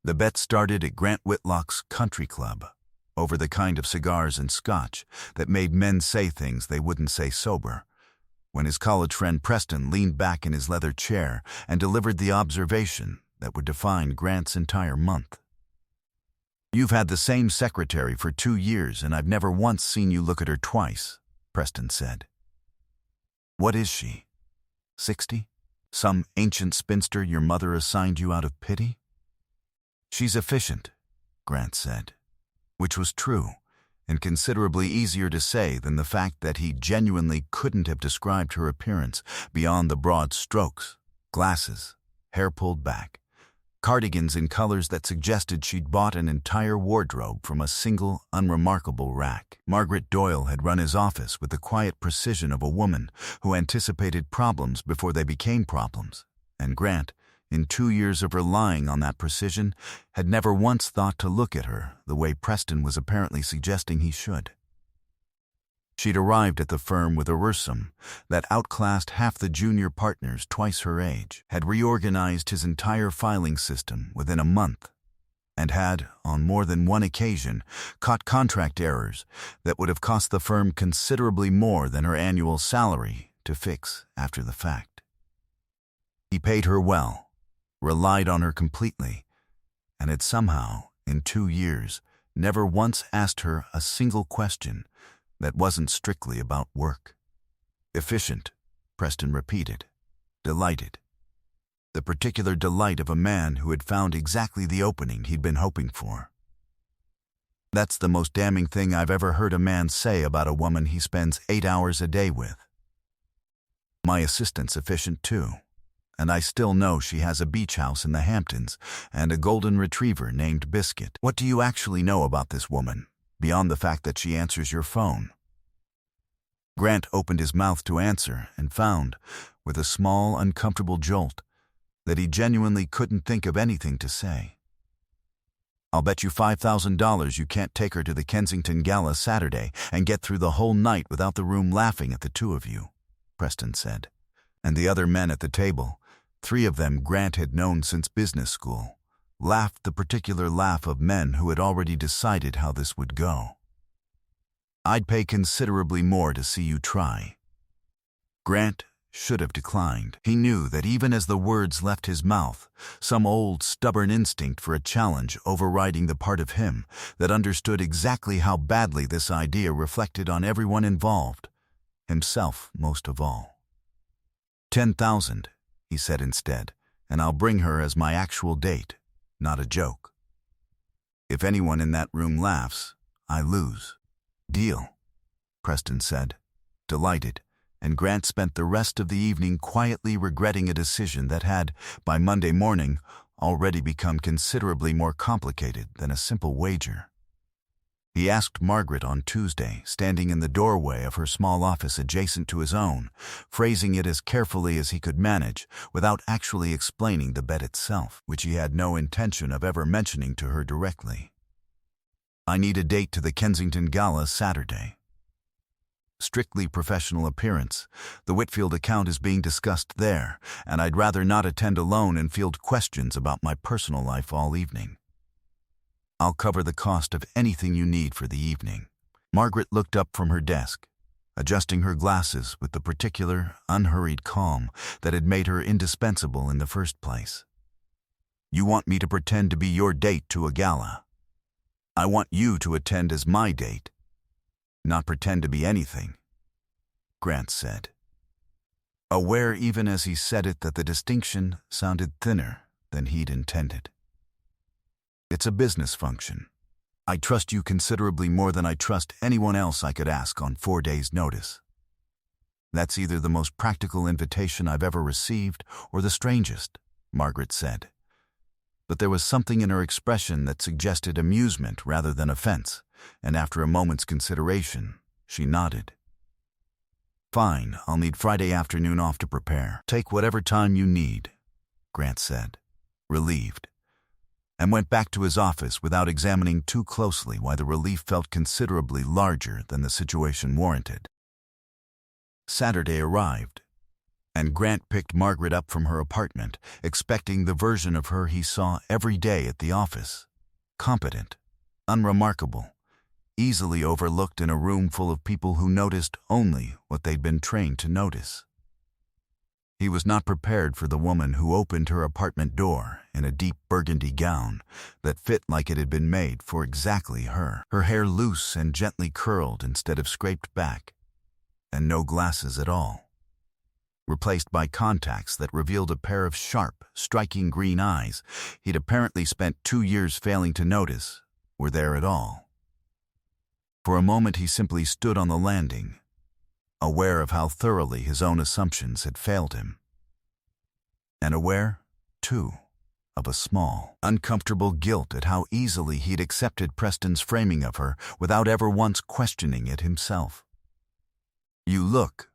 The bet started at Grant Whitlock's country club, over the kind of cigars and scotch that made men say things they wouldn't say sober, when his college friend Preston leaned back in his leather chair and delivered the observation that would define Grant's entire month. "You've had the same secretary for 2 years, and I've never once seen you look at her twice," Preston said. "What is she? 60? Some ancient spinster your mother assigned you out of pity?" "She's efficient," Grant said, which was true, and considerably easier to say than the fact that he genuinely couldn't have described her appearance beyond the broad strokes: glasses, hair pulled back, cardigans in colors that suggested she'd bought an entire wardrobe from a single, unremarkable rack. Margaret Doyle had run his office with the quiet precision of a woman who anticipated problems before they became problems, and Grant, in 2 years of relying on that precision, had never once thought to look at her the way Preston was apparently suggesting he should. She'd arrived at the firm with a Ursum that outclassed half the junior partners twice her age, had reorganized his entire filing system within a month, and had, on more than one occasion, caught contract errors that would have cost the firm considerably more than her annual salary to fix after the fact. He paid her well, relied on her completely, and had somehow, in 2 years, never once asked her a single question that wasn't strictly about work. "Efficient," Preston repeated, delighted. The particular delight of a man who had found exactly the opening he'd been hoping for. "That's the most damning thing I've ever heard a man say about a woman he spends 8 hours a day with. My assistant's efficient too, and I still know she has a beach house in the Hamptons and a golden retriever named Biscuit. What do you actually know about this woman, beyond the fact that she answers your phone?" Grant opened his mouth to answer and found, with a small, uncomfortable jolt, that he genuinely couldn't think of anything to say. "I'll bet you $5,000 you can't take her to the Kensington Gala Saturday and get through the whole night without the room laughing at the two of you," Preston said. And the other men at the table, 3 of them Grant had known since business school, laughed the particular laugh of men who had already decided how this would go. "I'd pay considerably more to see you try." Grant should have declined. He knew that even as the words left his mouth, some old, stubborn instinct for a challenge overriding the part of him that understood exactly how badly this idea reflected on everyone involved, himself most of all. "10,000, he said instead, "and I'll bring her as my actual date, not a joke. If anyone in that room laughs, I lose." "Deal," Preston said, delighted, and Grant spent the rest of the evening quietly regretting a decision that had, by Monday morning, already become considerably more complicated than a simple wager. He asked Margaret on Tuesday, standing in the doorway of her small office adjacent to his own, phrasing it as carefully as he could manage without actually explaining the bet itself, which he had no intention of ever mentioning to her directly. "I need a date to the Kensington Gala Saturday. Strictly professional appearance. The Whitfield account is being discussed there, and I'd rather not attend alone and field questions about my personal life all evening. I'll cover the cost of anything you need for the evening." Margaret looked up from her desk, adjusting her glasses with the particular, unhurried calm that had made her indispensable in the first place. "You want me to pretend to be your date to a gala? I want you to attend as my date, not pretend to be anything," Grant said, aware even as he said it that the distinction sounded thinner than he'd intended. "It's a business function. I trust you considerably more than I trust anyone else I could ask on 4 days' notice. That's either the most practical invitation I've ever received or the strangest," Margaret said. But there was something in her expression that suggested amusement rather than offense, and after a moment's consideration, she nodded. "Fine, I'll need Friday afternoon off to prepare." "Take whatever time you need," Grant said, relieved, and went back to his office without examining too closely why the relief felt considerably larger than the situation warranted. Saturday arrived, And Grant picked Margaret up from her apartment, expecting the version of her he saw every day at the office. Competent, unremarkable, easily overlooked in a room full of people who noticed only what they'd been trained to notice. He was not prepared for the woman who opened her apartment door in a deep burgundy gown that fit like it had been made for exactly her. Her hair loose and gently curled instead of scraped back, and no glasses at all, replaced by contacts that revealed a pair of sharp, striking green eyes he'd apparently spent 2 years failing to notice were there at all. For a moment he simply stood on the landing, aware of how thoroughly his own assumptions had failed him. And aware, too, of a small, uncomfortable guilt at how easily he'd accepted Preston's framing of her without ever once questioning it himself. "You look,"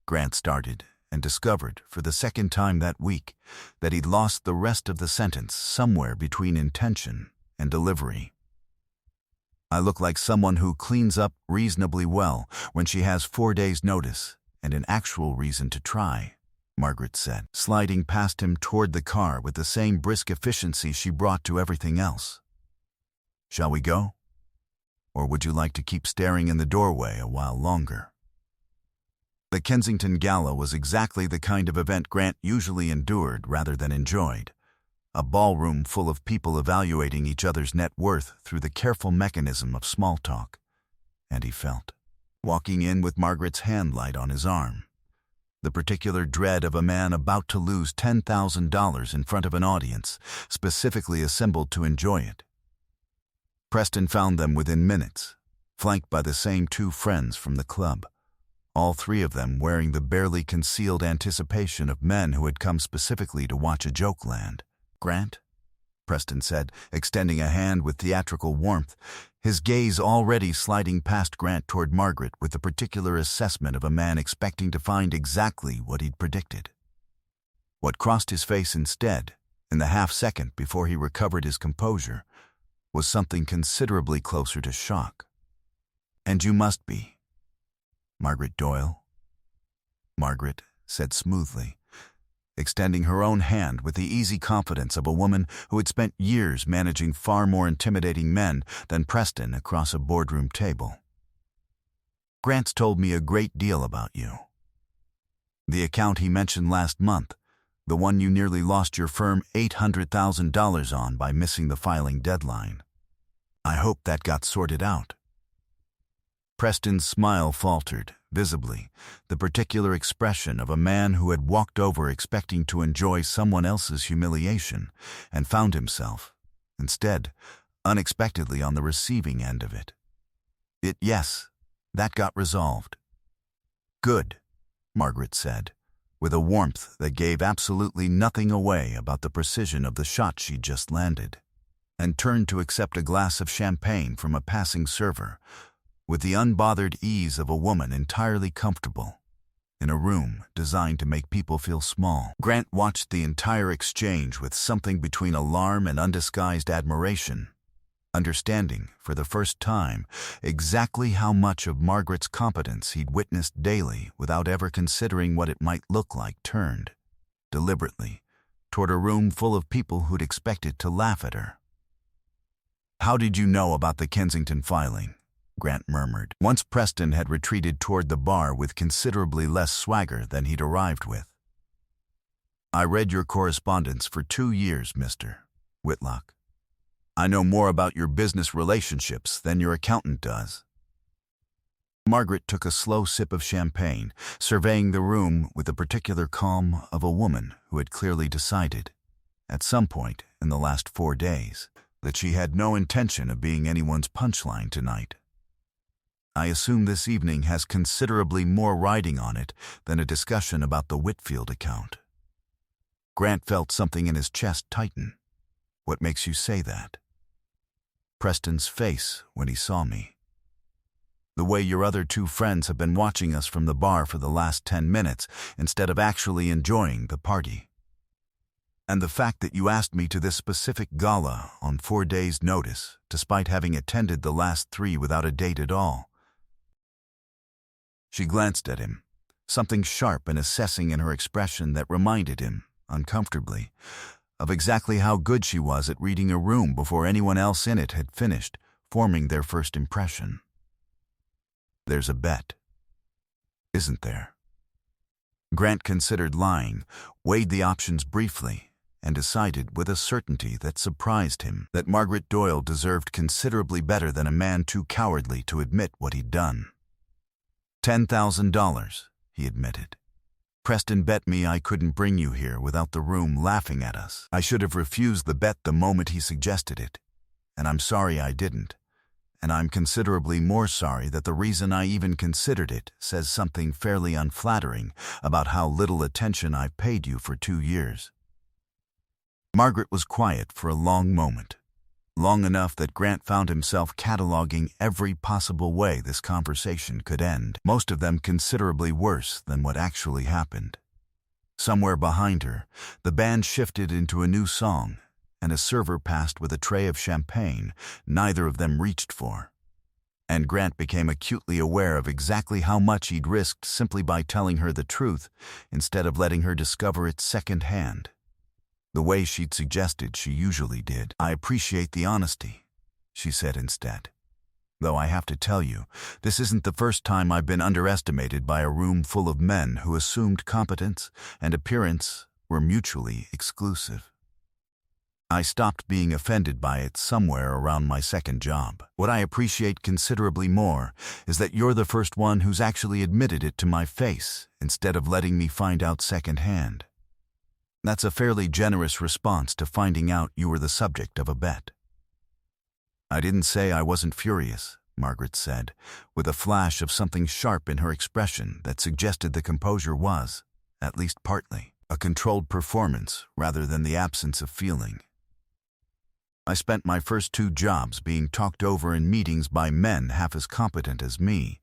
Grant started, and discovered, for the second time that week, that he'd lost the rest of the sentence somewhere between intention and delivery. "I look like someone who cleans up reasonably well when she has 4 days' notice and an actual reason to try," Margaret said, sliding past him toward the car with the same brisk efficiency she brought to everything else. "Shall we go? Or would you like to keep staring in the doorway a while longer?" The Kensington Gala was exactly the kind of event Grant usually endured rather than enjoyed. A ballroom full of people evaluating each other's net worth through the careful mechanism of small talk. And he felt, walking in with Margaret's hand light on his arm, the particular dread of a man about to lose $10,000 in front of an audience specifically assembled to enjoy it. Preston found them within minutes, flanked by the same 2 friends from the club, all 3 of them wearing the barely concealed anticipation of men who had come specifically to watch a joke land. "Grant," Preston said, extending a hand with theatrical warmth, his gaze already sliding past Grant toward Margaret with the particular assessment of a man expecting to find exactly what he'd predicted. What crossed his face instead, in the half-second before he recovered his composure, was something considerably closer to shock. "And you must be Margaret Doyle," Margaret said smoothly, extending her own hand with the easy confidence of a woman who had spent years managing far more intimidating men than Preston across a boardroom table. "Grant's told me a great deal about you. The account he mentioned last month, the one you nearly lost your firm $800,000 on by missing the filing deadline. I hope that got sorted out." Preston's smile faltered, visibly, the particular expression of a man who had walked over expecting to enjoy someone else's humiliation and found himself, instead, unexpectedly on the receiving end of it. Yes, that got resolved." "Good," Margaret said, with a warmth that gave absolutely nothing away about the precision of the shot she'd just landed, and turned to accept a glass of champagne from a passing server, with the unbothered ease of a woman entirely comfortable in a room designed to make people feel small. Grant watched the entire exchange with something between alarm and undisguised admiration, understanding, for the first time, exactly how much of Margaret's competence he'd witnessed daily without ever considering what it might look like turned, deliberately, toward a room full of people who'd expected to laugh at her. "How did you know about the Kensington filing?" Grant murmured, once Preston had retreated toward the bar with considerably less swagger than he'd arrived with. "I read your correspondence for 2 years, Mr. Whitlock. I know more about your business relationships than your accountant does." Margaret took a slow sip of champagne, surveying the room with the particular calm of a woman who had clearly decided, at some point in the last 4 days, that she had no intention of being anyone's punchline tonight. "I assume this evening has considerably more riding on it than a discussion about the Whitfield account." Grant felt something in his chest tighten. "What makes you say that?" "Preston's face when he saw me. The way your other 2 friends have been watching us from the bar for the last 10 minutes instead of actually enjoying the party. And the fact that you asked me to this specific gala on 4 days' notice, despite having attended the last 3 without a date at all." She glanced at him, something sharp and assessing in her expression that reminded him, uncomfortably, of exactly how good she was at reading a room before anyone else in it had finished forming their first impression. "There's a bet, isn't there?" Grant considered lying, weighed the options briefly, and decided with a certainty that surprised him that Margaret Doyle deserved considerably better than a man too cowardly to admit what he'd done. $10,000, he admitted. "Preston bet me I couldn't bring you here without the room laughing at us. I should have refused the bet the moment he suggested it, and I'm sorry I didn't. And I'm considerably more sorry that the reason I even considered it says something fairly unflattering about how little attention I've paid you for 2 years." Margaret was quiet for a long moment, long enough that Grant found himself cataloging every possible way this conversation could end, most of them considerably worse than what actually happened. Somewhere behind her, the band shifted into a new song, and a server passed with a tray of champagne neither of them reached for. And Grant became acutely aware of exactly how much he'd risked simply by telling her the truth instead of letting her discover it secondhand, the way she'd suggested she usually did. "I appreciate the honesty," she said instead. "Though I have to tell you, this isn't the first time I've been underestimated by a room full of men who assumed competence and appearance were mutually exclusive. I stopped being offended by it somewhere around my second job. What I appreciate considerably more is that you're the first one who's actually admitted it to my face instead of letting me find out secondhand. That's a fairly generous response to finding out you were the subject of a bet." "I didn't say I wasn't furious," Margaret said, with a flash of something sharp in her expression that suggested the composure was, at least partly, a controlled performance rather than the absence of feeling. "I spent my first 2 jobs being talked over in meetings by men half as competent as me,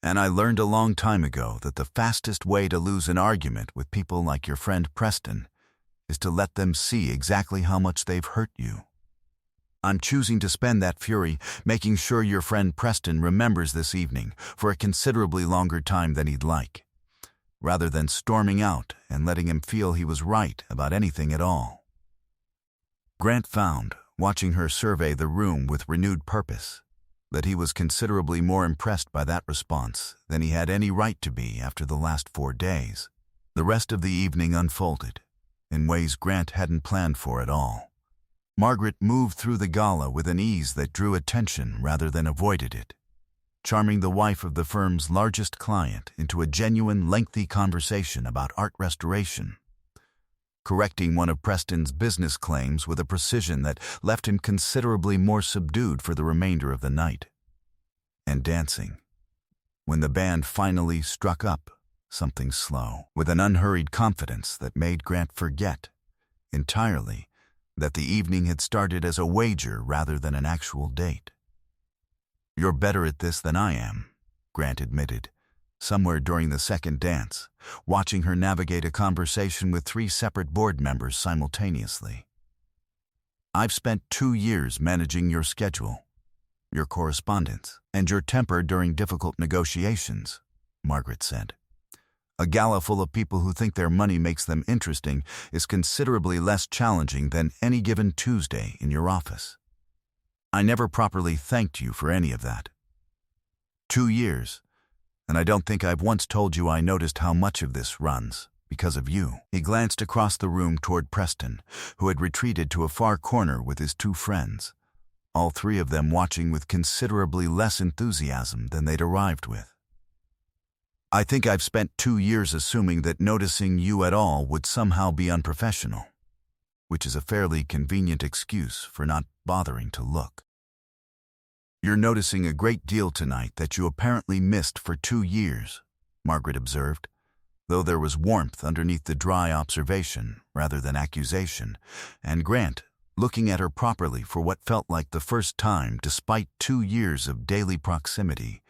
and I learned a long time ago that the fastest way to lose an argument with people like your friend Preston is to let them see exactly how much they've hurt you. I'm choosing to spend that fury making sure your friend Preston remembers this evening for a considerably longer time than he'd like, rather than storming out and letting him feel he was right about anything at all." Grant found, watching her survey the room with renewed purpose, that he was considerably more impressed by that response than he had any right to be after the last 4 days. The rest of the evening unfolded, in ways Grant hadn't planned for at all. Margaret moved through the gala with an ease that drew attention rather than avoided it, charming the wife of the firm's largest client into a genuine, lengthy conversation about art restoration, correcting one of Preston's business claims with a precision that left him considerably more subdued for the remainder of the night, and dancing, when the band finally struck up something slow, with an unhurried confidence that made Grant forget entirely that the evening had started as a wager rather than an actual date. "You're better at this than I am," Grant admitted, somewhere during the second dance, watching her navigate a conversation with 3 separate board members simultaneously. "I've spent 2 years managing your schedule, your correspondence, and your temper during difficult negotiations," Margaret said. "A gala full of people who think their money makes them interesting is considerably less challenging than any given Tuesday in your office. I never properly thanked you for any of that. 2 years. And I don't think I've once told you I noticed how much of this runs because of you." He glanced across the room toward Preston, who had retreated to a far corner with his 2 friends, all 3 of them watching with considerably less enthusiasm than they'd arrived with. "I think I've spent 2 years assuming that noticing you at all would somehow be unprofessional, which is a fairly convenient excuse for not bothering to look. You're noticing a great deal tonight that you apparently missed for 2 years," Margaret observed, though there was warmth underneath the dry observation rather than accusation, and Grant, looking at her properly for what felt like the first time despite 2 years of daily proximity,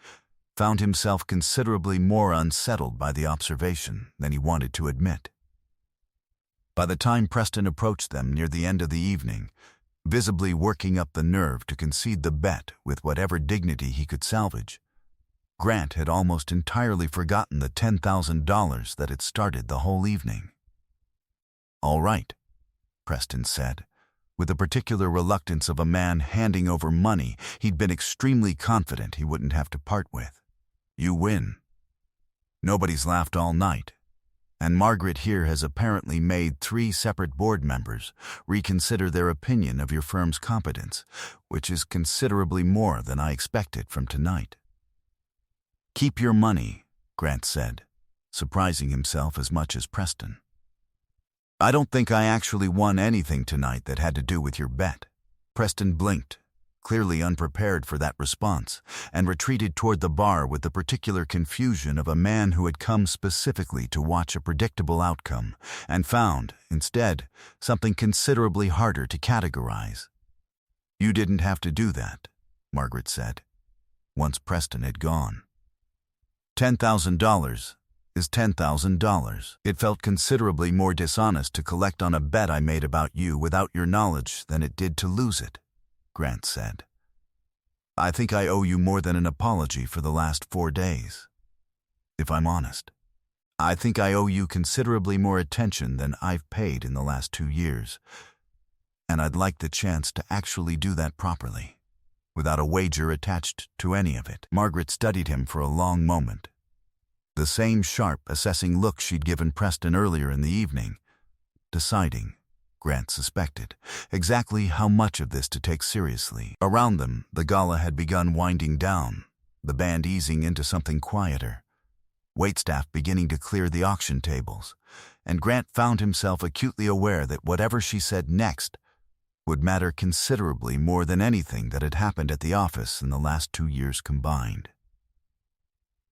found himself considerably more unsettled by the observation than he wanted to admit. By the time Preston approached them near the end of the evening, visibly working up the nerve to concede the bet with whatever dignity he could salvage, Grant had almost entirely forgotten the $10,000 that had started the whole evening. "All right," Preston said, with the particular reluctance of a man handing over money he'd been extremely confident he wouldn't have to part with. "You win. Nobody's laughed all night, and Margaret here has apparently made 3 separate board members reconsider their opinion of your firm's competence, which is considerably more than I expected from tonight." "Keep your money," Grant said, surprising himself as much as Preston. "I don't think I actually won anything tonight that had to do with your bet." Preston blinked, clearly unprepared for that response, and retreated toward the bar with the particular confusion of a man who had come specifically to watch a predictable outcome and found, instead, something considerably harder to categorize. "You didn't have to do that," Margaret said, once Preston had gone. $10,000 is $10,000. It felt considerably more dishonest to collect on a bet I made about you without your knowledge than it did to lose it, Grant said. "I think I owe you more than an apology for the last 4 days. If I'm honest, I think I owe you considerably more attention than I've paid in the last 2 years, and I'd like the chance to actually do that properly, without a wager attached to any of it." Margaret studied him for a long moment. The same sharp, assessing look she'd given Preston earlier in the evening, deciding, Grant suspected, exactly how much of this to take seriously. Around them, the gala had begun winding down, the band easing into something quieter, waitstaff beginning to clear the auction tables, and Grant found himself acutely aware that whatever she said next would matter considerably more than anything that had happened at the office in the last 2 years combined.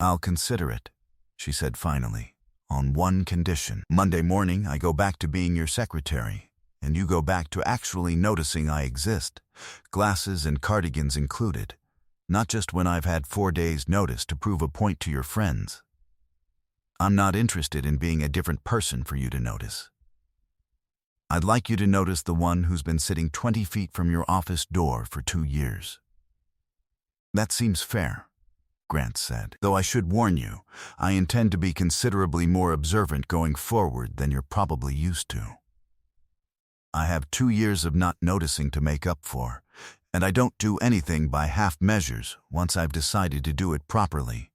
"I'll consider it," she said finally, "on one condition. Monday morning I go back to being your secretary, and you go back to actually noticing I exist, glasses and cardigans included, not just when I've had 4 days' notice to prove a point to your friends. I'm not interested in being a different person for you to notice. I'd like you to notice the one who's been sitting 20 feet from your office door for 2 years. That seems fair," Grant said, "though I should warn you, I intend to be considerably more observant going forward than you're probably used to. I have 2 years of not noticing to make up for, and I don't do anything by half measures once I've decided to do it properly."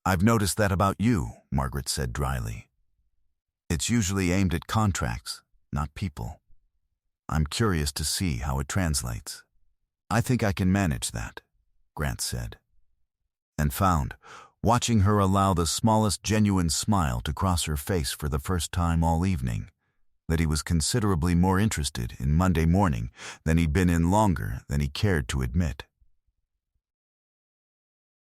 "I've noticed that about you," Margaret said dryly. "It's usually aimed at contracts, not people. I'm curious to see how it translates." "I think I can manage that," Grant said, and found, watching her allow the smallest genuine smile to cross her face for the first time all evening, that he was considerably more interested in Monday morning than he'd been in longer than he cared to admit.